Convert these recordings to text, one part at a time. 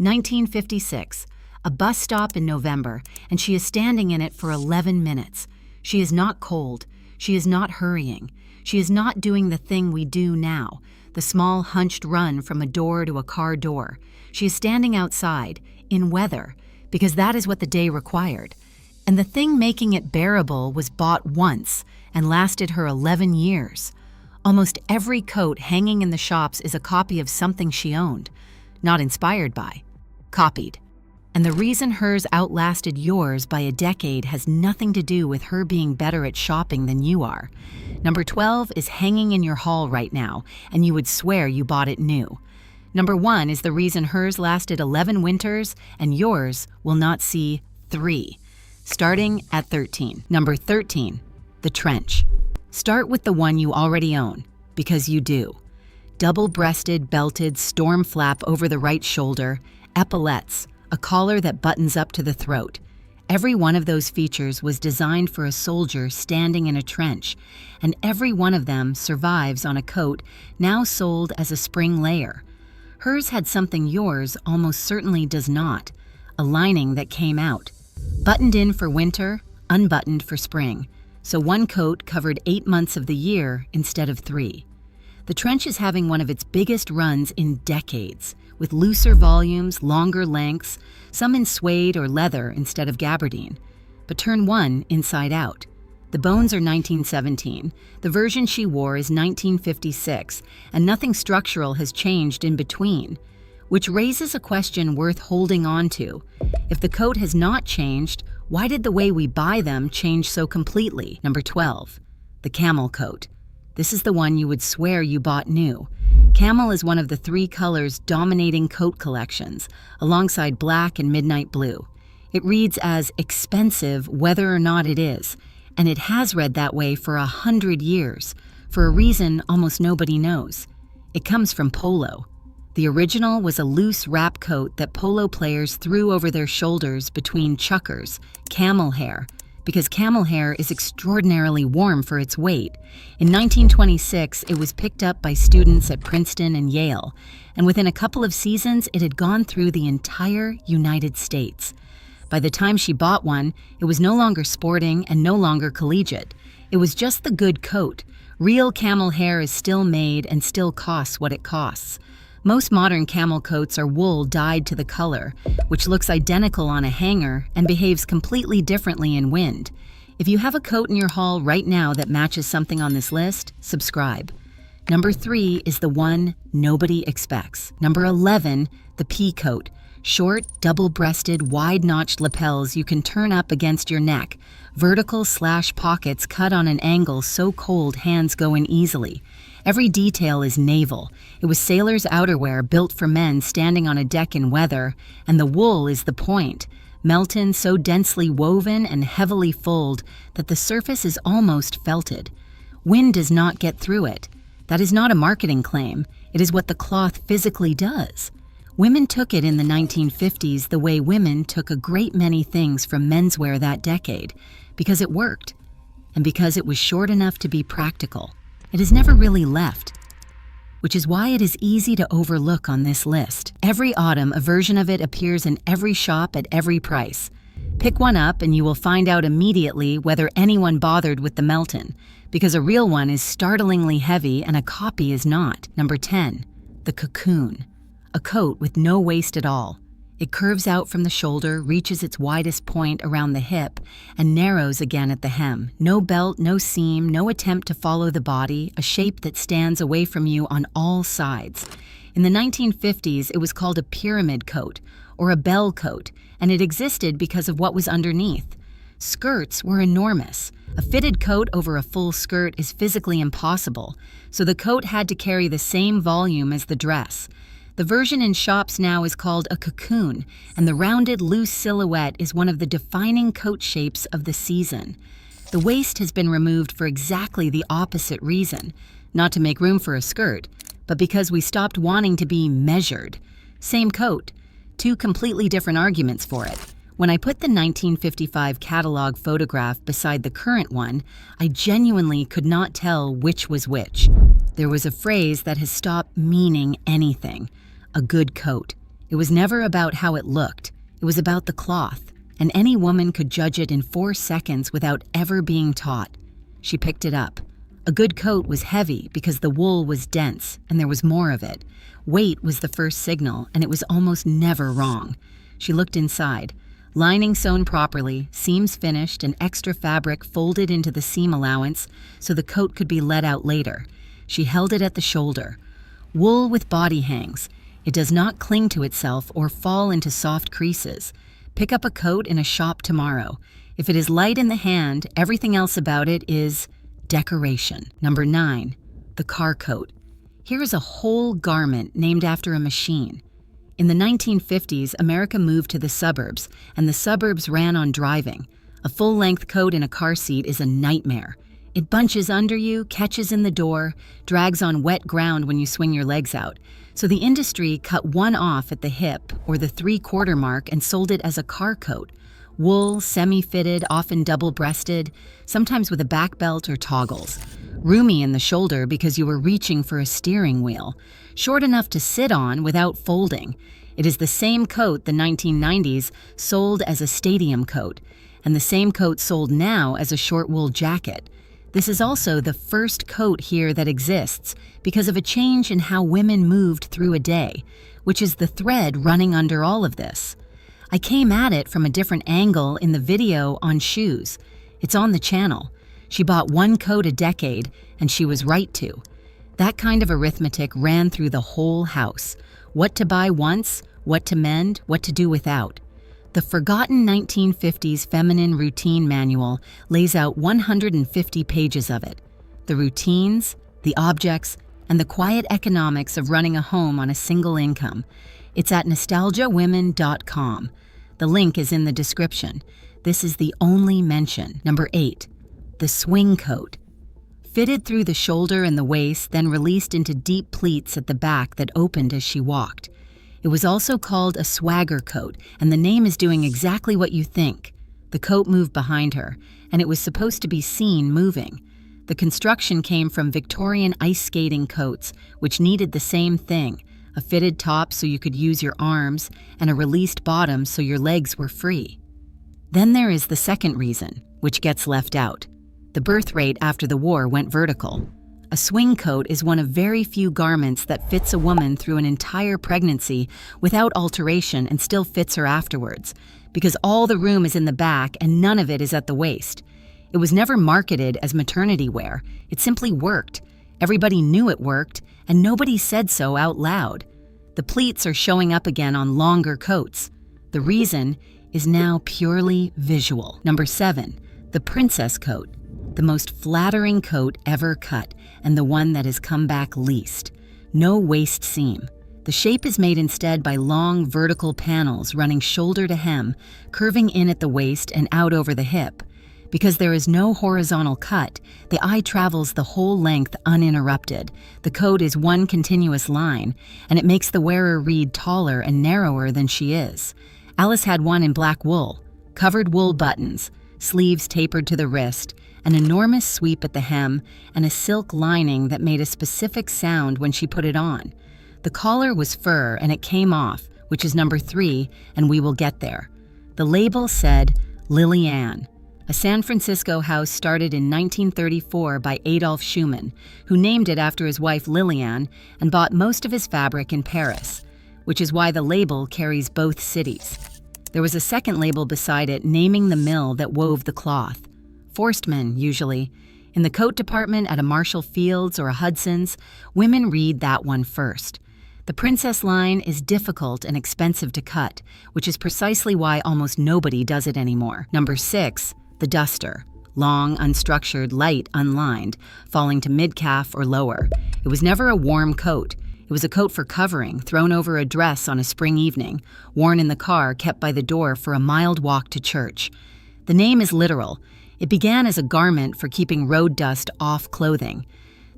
1956. A bus stop in November, and she is standing in it for 11 minutes. She is not cold. She is not hurrying. She is not doing the thing we do now, the small hunched run from a door to a car door. She is standing outside, in weather, because that is what the day required. And the thing making it bearable was bought once and lasted her 11 years. Almost every coat hanging in the shops is a copy of something she owned. Not inspired by, copied. And the reason hers outlasted yours by a decade has nothing to do with her being better at shopping than you are. Number 12 is hanging in your hall right now, and you would swear you bought it new. Number 1 is the reason hers lasted 11 winters and yours will not see 3. Starting at 13. Number 13, the trench. Start with the one you already own, because you do. Double-breasted, belted, storm flap over the right shoulder, epaulettes, a collar that buttons up to the throat. Every one of those features was designed for a soldier standing in a trench, and every one of them survives on a coat now sold as a spring layer. Hers had something yours almost certainly does not, a lining that came out. Buttoned in for winter, unbuttoned for spring, so one coat covered 8 months of the year instead of 3. The trench is having one of its biggest runs in decades, with looser volumes, longer lengths, some in suede or leather instead of gabardine. But turn one inside out. The bones are 1917, the version she wore is 1956, and nothing structural has changed in between, which raises a question worth holding on to. If the coat has not changed, why did the way we buy them change so completely? Number 12, the camel coat. This is the one you would swear you bought new. Camel is one of the 3 colors dominating coat collections, alongside black and midnight blue. It reads as expensive whether or not it is, and it has read that way for 100 years, for a reason almost nobody knows. It comes from polo. The original was a loose wrap coat that polo players threw over their shoulders between chuckers, camel hair, because camel hair is extraordinarily warm for its weight. In 1926, it was picked up by students at Princeton and Yale, and within a couple of seasons, it had gone through the entire United States. By the time she bought one, it was no longer sporting and no longer collegiate. It was just the good coat. Real camel hair is still made and still costs what it costs. Most modern camel coats are wool dyed to the color, which looks identical on a hanger and behaves completely differently in wind. If you have a coat in your haul right now that matches something on this list, subscribe. Number 3 is the one nobody expects. Number 11, the pea coat. Short, double-breasted, wide-notched lapels you can turn up against your neck. Vertical slash pockets cut on an angle so cold hands go in easily. Every detail is naval. It was sailors' outerwear built for men standing on a deck in weather, and the wool is the point. Melton so densely woven and heavily fulled that the surface is almost felted. Wind does not get through it. That is not a marketing claim. It is what the cloth physically does. Women took it in the 1950s the way women took a great many things from menswear that decade, because it worked, and because it was short enough to be practical. It has never really left, which is why it is easy to overlook on this list. Every autumn, a version of it appears in every shop at every price. Pick one up and you will find out immediately whether anyone bothered with the Melton, because a real one is startlingly heavy and a copy is not. Number 10, the cocoon. A coat with no waist at all. It curves out from the shoulder, reaches its widest point around the hip, and narrows again at the hem. No belt, no seam, no attempt to follow the body, a shape that stands away from you on all sides. In the 1950s, it was called a pyramid coat, or a bell coat, and it existed because of what was underneath. Skirts were enormous. A fitted coat over a full skirt is physically impossible, so the coat had to carry the same volume as the dress. The version in shops now is called a cocoon, and the rounded, loose silhouette is one of the defining coat shapes of the season. The waist has been removed for exactly the opposite reason, not to make room for a skirt, but because we stopped wanting to be measured. Same coat, 2 completely different arguments for it. When I put the 1955 catalog photograph beside the current one, I genuinely could not tell which was which. There was a phrase that has stopped meaning anything. A good coat. It was never about how it looked. It was about the cloth, and any woman could judge it in 4 seconds without ever being taught. She picked it up. A good coat was heavy because the wool was dense and there was more of it. Weight was the first signal, and it was almost never wrong. She looked inside. Lining sewn properly, seams finished, and extra fabric folded into the seam allowance so the coat could be let out later. She held it at the shoulder. Wool with body hangs. It does not cling to itself or fall into soft creases. Pick up a coat in a shop tomorrow. If it is light in the hand, everything else about it is decoration. Number 9, the car coat. Here is a whole garment named after a machine. In the 1950s, America moved to the suburbs, and the suburbs ran on driving. A full-length coat in a car seat is a nightmare. It bunches under you, catches in the door, drags on wet ground when you swing your legs out. So the industry cut one off at the hip or the 3/4 mark and sold it as a car coat. Wool, semi-fitted, often double-breasted, sometimes with a back belt or toggles. Roomy in the shoulder because you were reaching for a steering wheel. Short enough to sit on without folding. It is the same coat the 1990s sold as a stadium coat, and the same coat sold now as a short wool jacket. This is also the first coat here that exists because of a change in how women moved through a day, which is the thread running under all of this. I came at it from a different angle in the video on shoes. It's on the channel. She bought one coat a decade, and she was right to. That kind of arithmetic ran through the whole house. What to buy once, what to mend, what to do without. The forgotten 1950s feminine routine manual lays out 150 pages of it. The routines, the objects, and the quiet economics of running a home on a single income. It's at nostalgiawomen.com. The link is in the description. This is the only mention. Number 8, the swing coat. Fitted through the shoulder and the waist, then released into deep pleats at the back that opened as she walked. It was also called a swagger coat, and the name is doing exactly what you think. The coat moved behind her, and it was supposed to be seen moving. The construction came from Victorian ice skating coats, which needed the same thing, a fitted top so you could use your arms, and a released bottom so your legs were free. Then there is the second reason, which gets left out. The birth rate after the war went vertical. A swing coat is one of very few garments that fits a woman through an entire pregnancy without alteration and still fits her afterwards, because all the room is in the back and none of it is at the waist. It was never marketed as maternity wear. It simply worked. Everybody knew it worked, and nobody said so out loud. The pleats are showing up again on longer coats. The reason is now purely visual. Number 7, the princess coat. The most flattering coat ever cut, and the one that has come back least. No waist seam. The shape is made instead by long vertical panels running shoulder to hem, curving in at the waist and out over the hip. Because there is no horizontal cut, the eye travels the whole length uninterrupted. The coat is one continuous line, and it makes the wearer read taller and narrower than she is. Alice had one in black wool, covered wool buttons, sleeves tapered to the wrist, an enormous sweep at the hem, and a silk lining that made a specific sound when she put it on. The collar was fur and it came off, which is number 3, and we will get there. The label said Lily Ann. A San Francisco house started in 1934 by Adolf Schumann, who named it after his wife Lillian and bought most of his fabric in Paris, which is why the label carries both cities. There was a second label beside it naming the mill that wove the cloth. Forstmann, usually. In the coat department at a Marshall Field's or a Hudson's, women read that one first. The princess line is difficult and expensive to cut, which is precisely why almost nobody does it anymore. Number 6, the duster. Long, unstructured, light, unlined, falling to mid-calf or lower. It was never a warm coat. It was a coat for covering, thrown over a dress on a spring evening, worn in the car kept by the door for a mild walk to church. The name is literal. It began as a garment for keeping road dust off clothing.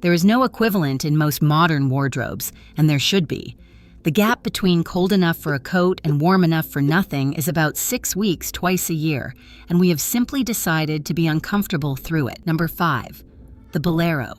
There is no equivalent in most modern wardrobes, and there should be. The gap between cold enough for a coat and warm enough for nothing is about 6 weeks twice a year, and we have simply decided to be uncomfortable through it. Number 5, the Bolero.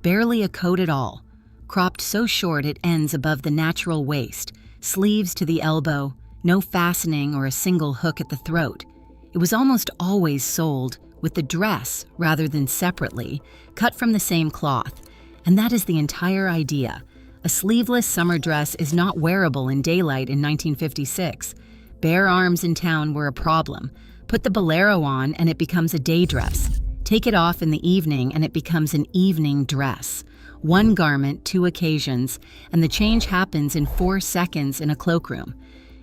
Barely a coat at all. Cropped so short it ends above the natural waist. sleeves to the elbow, no fastening or a single hook at the throat. It was almost always sold with the dress rather than separately, cut from the same cloth. And that is the entire idea. A sleeveless summer dress is not wearable in daylight in 1956. Bare arms in town were a problem. Put the Bolero on and it becomes a day dress. Take it off in the evening and it becomes an evening dress. One garment, two occasions, and the change happens in 4 seconds in a cloakroom.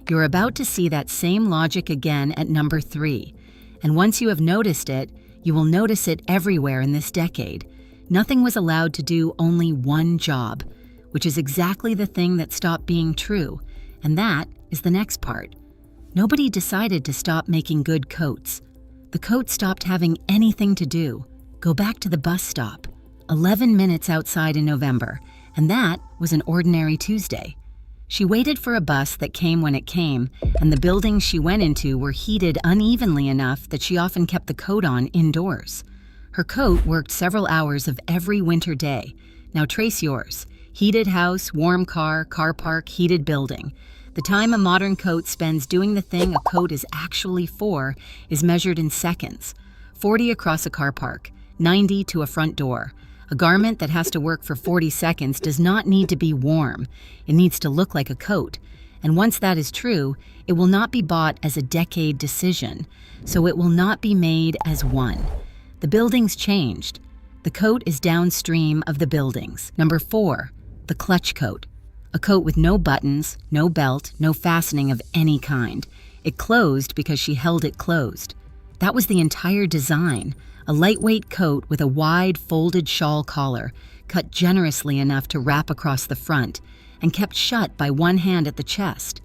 You're about to see that same logic again at number 3. And once you have noticed it, you will notice it everywhere in this decade. Nothing was allowed to do only one job, which is exactly the thing that stopped being true. And that is the next part. Nobody decided to stop making good coats. The coat stopped having anything to do. Go back to the bus stop. 11 minutes outside in November, and that was an ordinary Tuesday. She waited for a bus that came when it came, and the buildings she went into were heated unevenly enough that she often kept the coat on indoors. Her coat worked several hours of every winter day. Now trace yours. Heated house, warm car, car park, heated building. The time a modern coat spends doing the thing a coat is actually for is measured in seconds. 40 across a car park, 90 to a front door. A garment that has to work for 40 seconds does not need to be warm. It needs to look like a coat. And once that is true, it will not be bought as a decade decision, so it will not be made as one. The buildings changed. The coat is downstream of the buildings. Number 4, the clutch coat. A coat with no buttons, no belt, no fastening of any kind. It closed because she held it closed. That was the entire design. A lightweight coat with a wide folded shawl collar, cut generously enough to wrap across the front, and kept shut by one hand at the chest.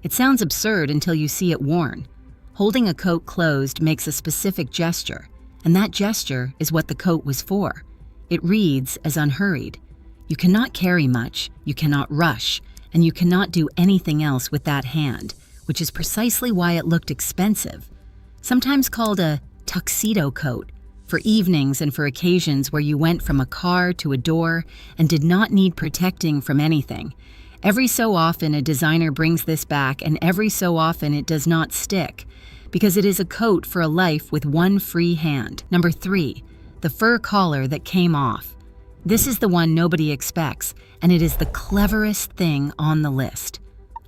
It sounds absurd until you see it worn. Holding a coat closed makes a specific gesture, and that gesture is what the coat was for. It reads as unhurried. You cannot carry much, you cannot rush, and you cannot do anything else with that hand, which is precisely why it looked expensive. Sometimes called a tuxedo coat, for evenings and for occasions where you went from a car to a door and did not need protecting from anything. Every so often a designer brings this back, and every so often it does not stick, because it is a coat for a life with one free hand. Number 3, the fur collar that came off. This is the one nobody expects, and it is the cleverest thing on the list.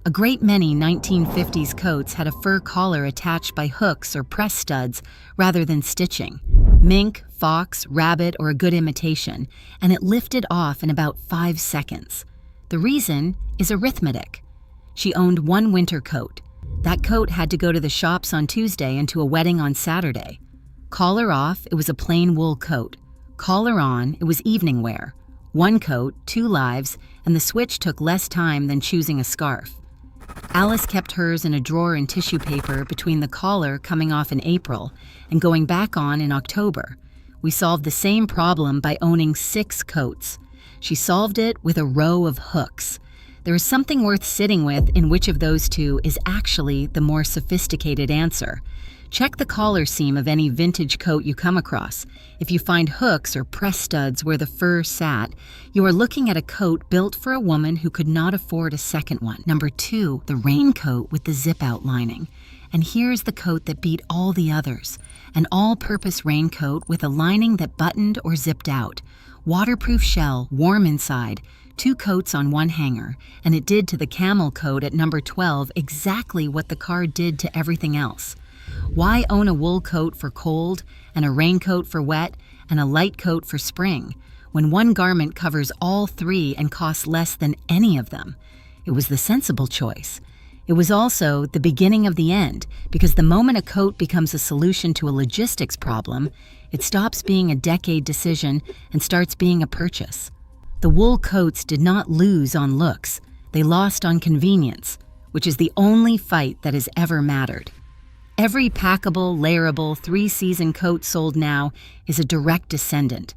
A great many 1950s coats had a fur collar attached by hooks or press studs rather than stitching. Mink, fox, rabbit, or a good imitation, and it lifted off in about 5 seconds. The reason is arithmetic. She owned one winter coat. That coat had to go to the shops on Tuesday and to a wedding on Saturday. Collar off, it was a plain wool coat. Collar on, it was evening wear. One coat, 2 lives, and the switch took less time than choosing a scarf. Alice kept hers in a drawer in tissue paper between the collar coming off in April and going back on in October. We solved the same problem by owning 6 coats. She solved it with a row of hooks. There is something worth sitting with in which of those two is actually the more sophisticated answer. Check the collar seam of any vintage coat you come across. If you find hooks or press studs where the fur sat, you are looking at a coat built for a woman who could not afford a second one. Number 2, the raincoat with the zip-out lining. And here's the coat that beat all the others. An all-purpose raincoat with a lining that buttoned or zipped out. Waterproof shell, warm inside, 2 coats on one hanger, and it did to the camel coat at number 12 exactly what the card did to everything else. Why own a wool coat for cold, and a raincoat for wet, and a light coat for spring, when one garment covers all 3 and costs less than any of them? It was the sensible choice. It was also the beginning of the end, because the moment a coat becomes a solution to a logistics problem, it stops being a decade decision and starts being a purchase. The wool coats did not lose on looks. They lost on convenience, which is the only fight that has ever mattered. Every packable, layerable, 3-season coat sold now is a direct descendant.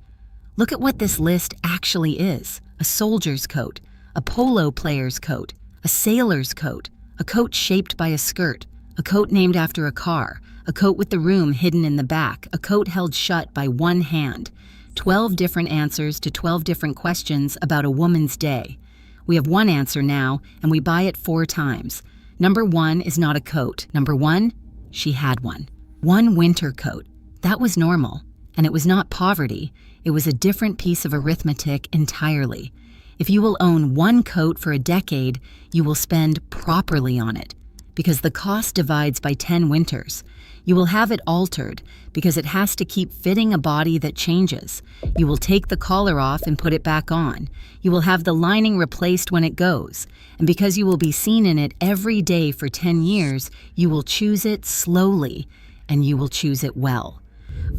Look at what this list actually is: a soldier's coat, a polo player's coat, a sailor's coat, a coat shaped by a skirt, a coat named after a car, a coat with the room hidden in the back, a coat held shut by one hand. 12 different answers to 12 different questions about a woman's day. We have one answer now, and we buy it 4 times. Number 1 is not a coat. Number 1, she had one. One winter coat. That was normal. And it was not poverty. It was a different piece of arithmetic entirely. If you will own one coat for a decade, you will spend properly on it, because the cost divides by 10 winters. You will have it altered because it has to keep fitting a body that changes. You will take the collar off and put it back on. You will have the lining replaced when it goes. And because you will be seen in it every day for 10 years, you will choose it slowly, and you will choose it well.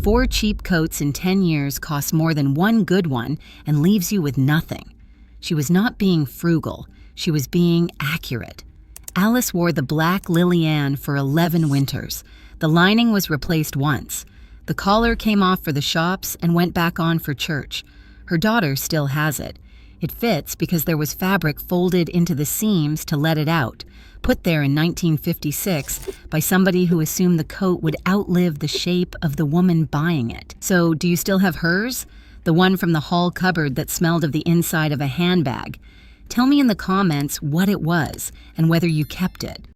4 cheap coats in 10 years costs more than 1 good one and leaves you with nothing. She was not being frugal. She was being accurate. Alice wore the black Lily Ann for 11 winters. The lining was replaced once. The collar came off for the shops and went back on for church. Her daughter still has it. It fits because there was fabric folded into the seams to let it out, put there in 1956 by somebody who assumed the coat would outlive the shape of the woman buying it. So, do you still have hers? The one from the hall cupboard that smelled of the inside of a handbag? Tell me in the comments what it was and whether you kept it.